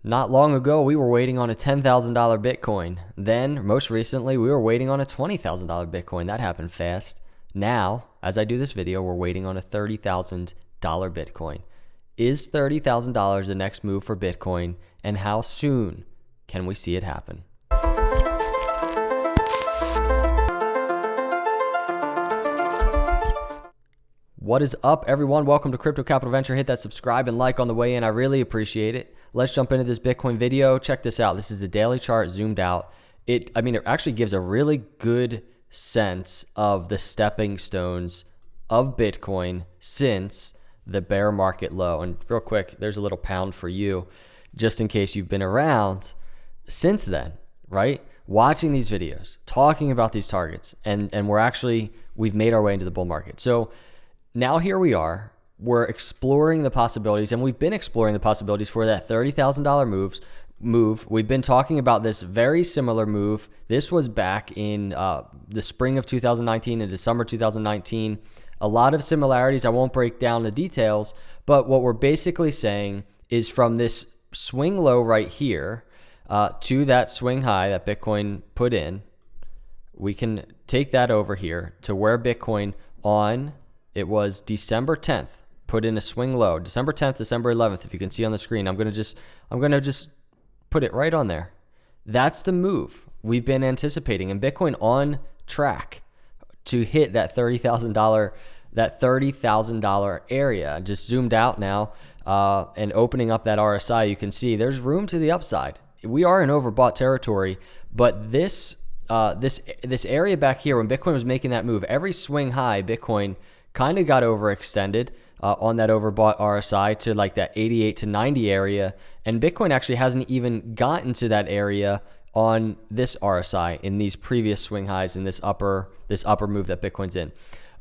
Not long ago, we were waiting on a $10,000 Bitcoin. Then, most recently, we were waiting on a $20,000 Bitcoin. That happened fast. Now, as I do this video, we're waiting on a $30,000 Bitcoin. Is $30,000 the next move for Bitcoin, and how soon can we see it happen? What is up, everyone? Welcome to Crypto Capital Venture. Hit that subscribe and like on the way in. I really appreciate it. Let's jump into this Bitcoin video. Check this out. This is the daily chart zoomed out. It actually gives a really good sense of the stepping stones of Bitcoin since the bear market low. And real quick, there's a little pound for you, just in case you've been around since then, right? Watching these videos, talking about these targets, and we've made our way into the bull market. So now here we are, we're exploring the possibilities, and we've been exploring the possibilities for that $30,000 move. We've been talking about this very similar move. This was back in the spring of 2019 and December 2019. A lot of similarities. I won't break down the details, but what we're basically saying is from this swing low right here to that swing high that Bitcoin put in, we can take that over here to where Bitcoin it was December 10th, put in a swing low. December 10th, December 11th, if you can see on the screen. I'm going to just put it right on there. That's the move we've been anticipating, and Bitcoin on track to hit that $30,000 area. Just zoomed out now and opening up that RSI, you can see there's room to the upside. We are in overbought territory, but this area back here, when Bitcoin was making that move, every swing high, Bitcoin kind of got overextended on that overbought RSI to like that 88 to 90 area. And Bitcoin actually hasn't even gotten to that area on this RSI in these previous swing highs in this upper move that Bitcoin's in.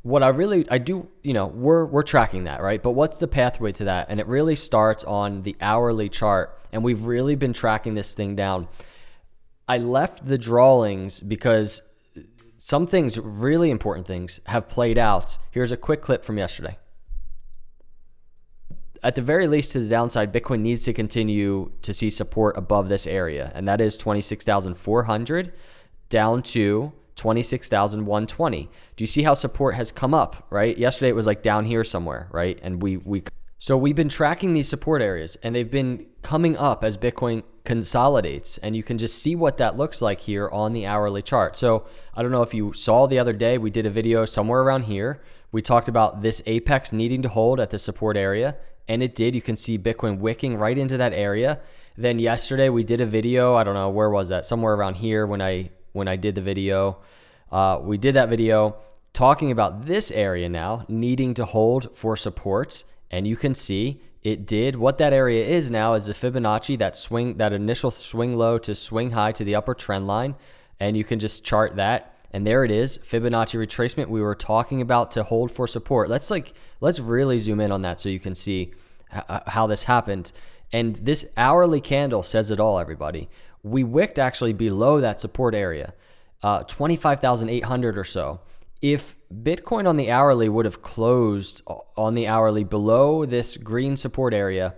What we're tracking that, right? But what's the pathway to that? And it really starts on the hourly chart. And we've really been tracking this thing down. I left the drawings because some things, really important things, have played out. Here's a quick clip from yesterday. At the very least, to the downside, Bitcoin needs to continue to see support above this area, and that is 26,400 down to 26,120. Do you see how support has come up, right? Yesterday it was like down here somewhere, right? And so we've been tracking these support areas, and they've been coming up as Bitcoin consolidates, and you can just see what that looks like here on the hourly chart. So I don't know if you saw the other day, we did a video somewhere around here. We talked about this apex needing to hold at the support area, and it did. You can see Bitcoin wicking right into that area. Then yesterday we did a video, I don't know, where was that? Somewhere around here when I did the video. We did that video talking about this area now needing to hold for supports, and you can see it did. What that area is now is the Fibonacci, that initial swing low to swing high to the upper trend line, and you can just chart that. And there it is, Fibonacci retracement we were talking about to hold for support. Let's really zoom in on that so you can see how this happened. And this hourly candle says it all, everybody. We wicked actually below that support area, 25,800 or so. If Bitcoin on the hourly would have closed on the hourly below this green support area,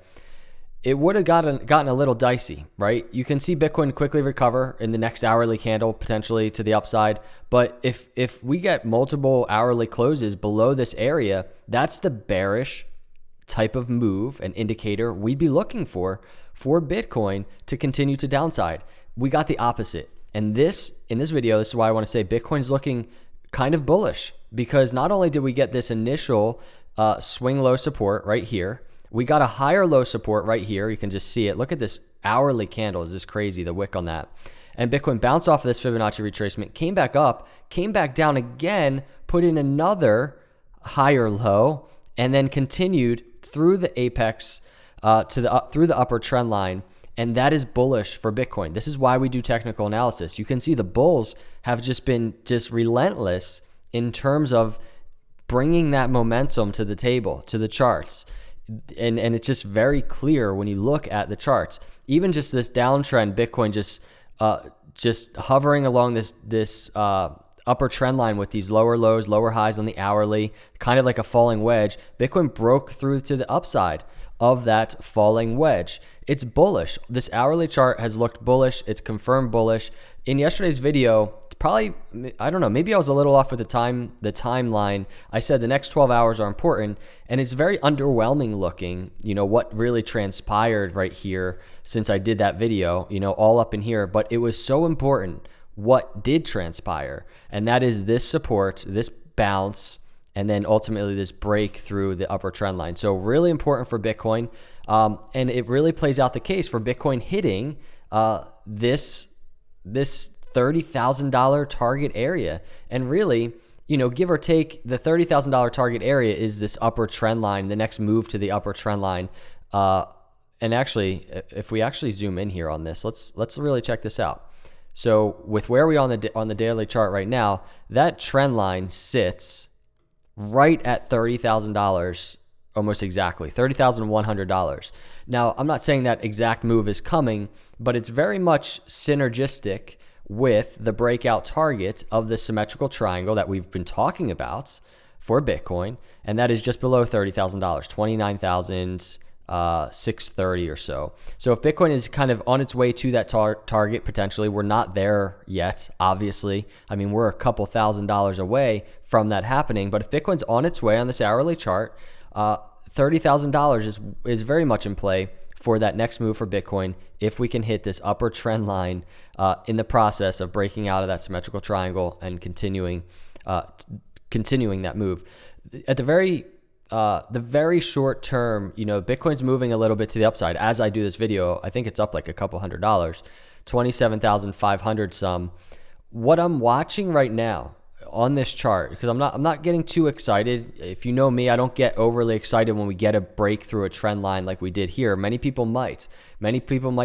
it would have gotten a little dicey, right? You can see Bitcoin quickly recover in the next hourly candle, potentially to the upside. But if we get multiple hourly closes below this area, that's the bearish type of move and indicator we'd be looking for Bitcoin to continue to downside. We got the opposite. And in this video, this is why I want to say Bitcoin's looking kind of bullish, because not only did we get this initial swing low support right here, we got a higher low support right here. You can just see it. Look at this hourly candle. It's just crazy, the wick on that. And Bitcoin bounced off of this Fibonacci retracement, came back up, came back down again, put in another higher low, and then continued through the apex through the upper trend line. And that is bullish for Bitcoin. This is why we do technical analysis. You can see the bulls have just been relentless in terms of bringing that momentum to the table, to the charts. And it's just very clear when you look at the charts. Even just this downtrend, Bitcoin just hovering along this upper trend line with these lower lows, lower highs on the hourly, kind of like a falling wedge. Bitcoin broke through to the upside of that falling wedge. it's bullish. This hourly chart has looked bullish. It's confirmed bullish. In yesterday's video, it's probably, I don't know, maybe I was a little off with the timeline. I said the next 12 hours are important, and it's very underwhelming looking, you know, what really transpired right here since I did that video, you know, all up in here. But it was so important what did transpire, and that is this support, this bounce, and then ultimately this break through the upper trend line. So really important for Bitcoin. And it really plays out the case for Bitcoin hitting this $30,000 target area. And really, you know, give or take, the $30,000 target area is this upper trend line, the next move to the upper trend line. And actually, if we actually zoom in here on this, let's really check this out. So with where we are on the daily chart right now, that trend line sits right at $30,000, almost exactly, $30,100. Now, I'm not saying that exact move is coming, but it's very much synergistic with the breakout target of the symmetrical triangle that we've been talking about for Bitcoin, and that is just below $30,000, 29,630 or so. So if Bitcoin is kind of on its way to that target, potentially, we're not there yet, obviously. I mean, we're a couple $1,000s away from that happening, but if Bitcoin's on its way on this hourly chart, $30,000 is very much in play for that next move for Bitcoin if we can hit this upper trend line in the process of breaking out of that symmetrical triangle and continuing that move. At the very short term, you know, Bitcoin's moving a little bit to the upside. As I do this video, I think it's up like a couple $100s, 27,500 some. What I'm watching right now on this chart, because I'm not getting too excited. If you know me, I don't get overly excited when we get a break through a trend line like we did here. Many people might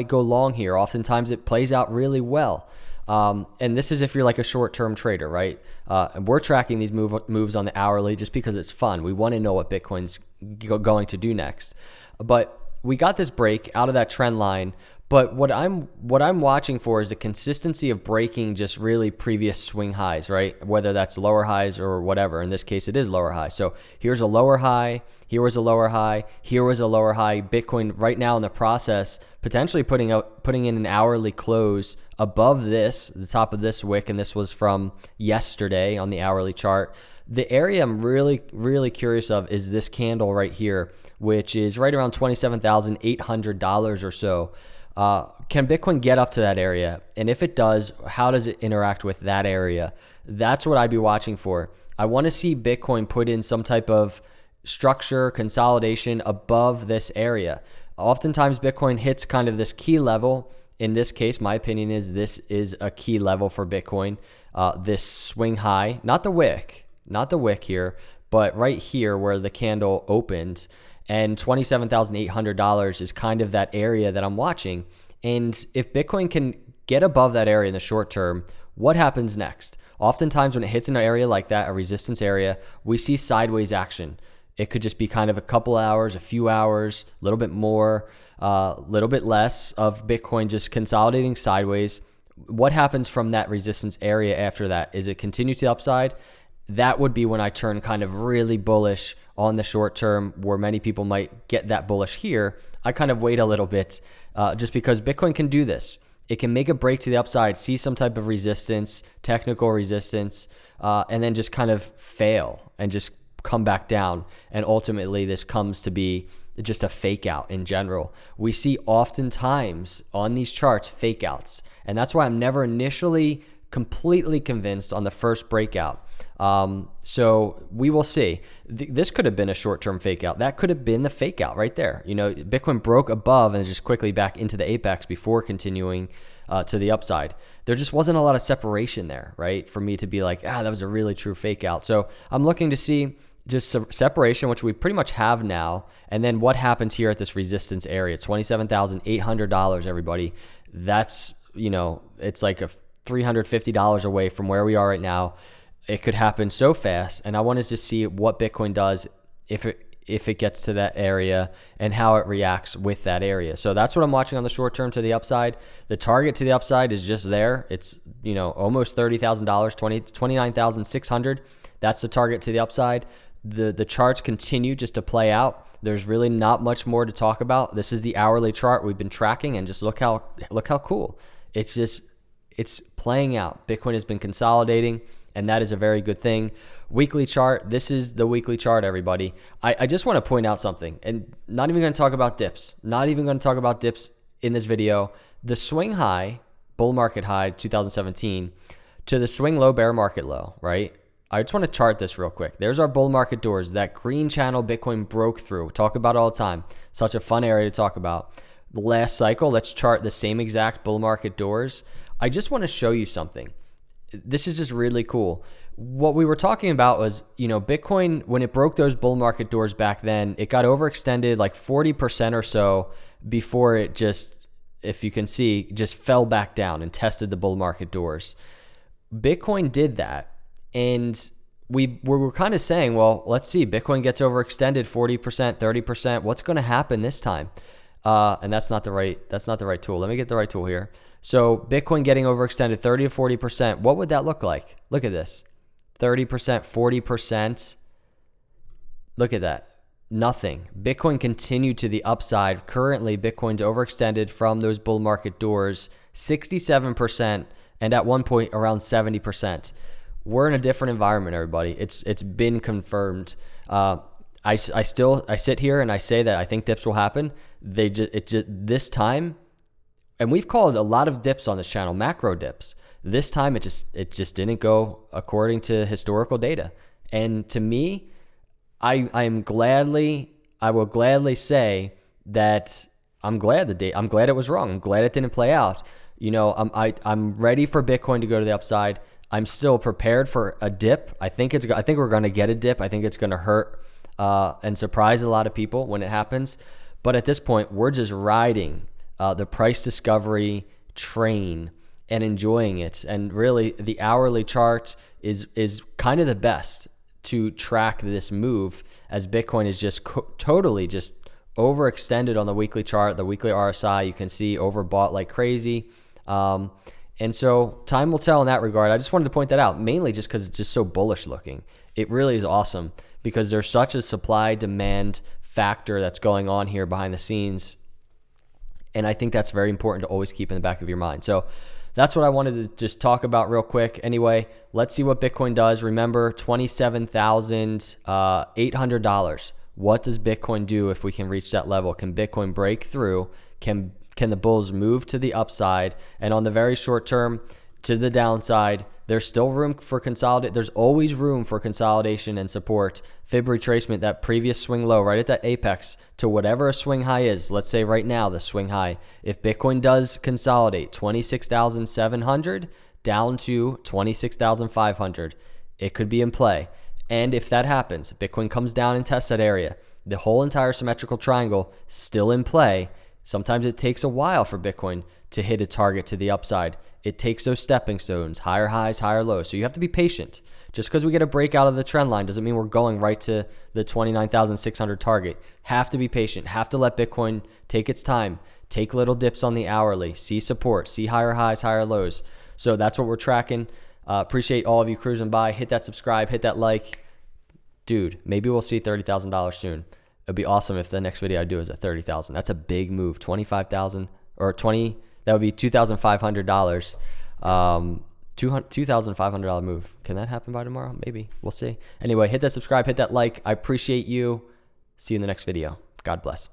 go long here. Oftentimes it plays out really well. And this is if you're like a short-term trader, right? And we're tracking these moves on the hourly just because it's fun. We want to know what Bitcoin's going to do next. But we got this break out of that trend line. But what I'm watching for is the consistency of breaking just really previous swing highs, right? Whether that's lower highs or whatever. In this case, it is lower high. So here's a lower high. Here was a lower high. Here was a lower high. Bitcoin right now in the process, potentially putting in an hourly close above this, the top of this wick, and this was from yesterday on the hourly chart. The area I'm really, really curious of is this candle right here, which is right around $27,800 or so. Can Bitcoin get up to that area? And if it does, how does it interact with that area? That's what I'd be watching for. I want to see Bitcoin put in some type of structure, consolidation above this area. Oftentimes Bitcoin hits kind of this key level. In this case, my opinion is this is a key level for Bitcoin. This swing high, not the wick here, but right here where the candle opened. And $27,800 is kind of that area that I'm watching. And if Bitcoin can get above that area in the short term, what happens next? Oftentimes when it hits an area like that, a resistance area, we see sideways action. It could just be kind of a couple hours, a few hours, a little bit more, a little bit less of Bitcoin just consolidating sideways. What happens from that resistance area after that? Is it continue to the upside? That would be when I turn kind of really bullish on the short term, where many people might get that bullish here. I kind of wait a little bit just because Bitcoin can do this. It can make a break to the upside, see some type of resistance, technical resistance, and then just kind of fail and just come back down. And ultimately, this comes to be just a fake out in general. We see oftentimes on these charts fake outs. And that's why I'm never initially completely convinced on the first breakout. So we will see. This could have been a short-term fake out. That could have been the fake out right there. You know, Bitcoin broke above and just quickly back into the apex before continuing to the upside. There just wasn't a lot of separation there, right? For me to be like, that was a really true fake out. So I'm looking to see just separation, which we pretty much have now. And then what happens here at this resistance area, $27,800, everybody. That's, you know, it's like a $350 away from where we are right now. It could happen so fast, and I wanted to see what Bitcoin does if it gets to that area and how it reacts with that area. So that's what I'm watching on the short term to the upside. The target to the upside is just there. It's, you know, almost $30,000, $29,600. That's the target to the upside. the charts continue just to play out. There's really not much more to talk about. This is the hourly chart we've been tracking, and just look how cool. It's playing out. Bitcoin has been consolidating, and that is a very good thing. Weekly chart. This is the weekly chart, everybody. I just want to point out something, and not even going to talk about dips. Not even going to talk about dips in this video. The swing high, bull market high, 2017, to the swing low, bear market low, right? I just want to chart this real quick. There's our bull market doors. That green channel Bitcoin broke through. Talk about it all the time. Such a fun area to talk about. The last cycle, let's chart the same exact bull market doors. I just want to show you something. This is just really cool. What we were talking about was, Bitcoin, when it broke those bull market doors back then, it got overextended like 40% or so before it just, if you can see, just fell back down and tested the bull market doors. Bitcoin did that. And we were kind of saying, well, let's see, Bitcoin gets overextended 40%, 30%. What's going to happen this time? And that's not the right tool. Let me get the right tool here. So Bitcoin getting overextended 30 to 40%. What would that look like? Look at this. 30%, 40%. Look at that. Nothing. Bitcoin continued to the upside. Currently, Bitcoin's overextended from those bull market doors 67%, and at one point around 70%. We're in a different environment, everybody. It's been confirmed. I sit here and I say that I think dips will happen. This time, and we've called a lot of dips on this channel, macro dips. This time it just didn't go according to historical data. And to me, I will gladly say that I'm glad it was wrong. I'm glad it didn't play out. I'm ready for Bitcoin to go to the upside. I'm still prepared for a dip. I think we're going to get a dip. I think it's going to hurt and surprise a lot of people when it happens. But at this point, we're just riding the price discovery train and enjoying it. And really, the hourly chart is kind of the best to track this move, as Bitcoin is just totally just overextended on the weekly chart. The weekly RSI, you can see, overbought like crazy. And so time will tell in that regard. I just wanted to point that out, mainly just because it's just so bullish looking. It really is awesome because there's such a supply-demand factor that's going on here behind the scenes. And I think that's very important to always keep in the back of your mind. So that's what I wanted to just talk about real quick. Anyway, let's see what Bitcoin does. Remember, $27,800. What does Bitcoin do if we can reach that level? Can Bitcoin break through? Can the bulls move to the upside? And on the very short term, to the downside, there's still room for consolidate. There's always room for consolidation and support. Fib retracement, that previous swing low right at that apex to whatever a swing high is. Let's say right now the swing high. If Bitcoin does consolidate 26,700 down to 26,500, it could be in play. And if that happens, Bitcoin comes down and tests that area, the whole entire symmetrical triangle still in play. Sometimes it takes a while for Bitcoin to hit a target to the upside. It takes those stepping stones, higher highs, higher lows. So you have to be patient. Just because we get a breakout of the trend line doesn't mean we're going right to the 29,600 target. Have to be patient. Have to let Bitcoin take its time. Take little dips on the hourly. See support. See higher highs, higher lows. So that's what we're tracking. Appreciate all of you cruising by. Hit that subscribe. Hit that like. Dude, maybe we'll see $30,000 soon. It'd be awesome if the next video I do is at 30,000. That's a big move. 25,000 or 20. That would be $2,500. $2,500 move. Can that happen by tomorrow? Maybe. We'll see. Anyway, hit that subscribe. Hit that like. I appreciate you. See you in the next video. God bless.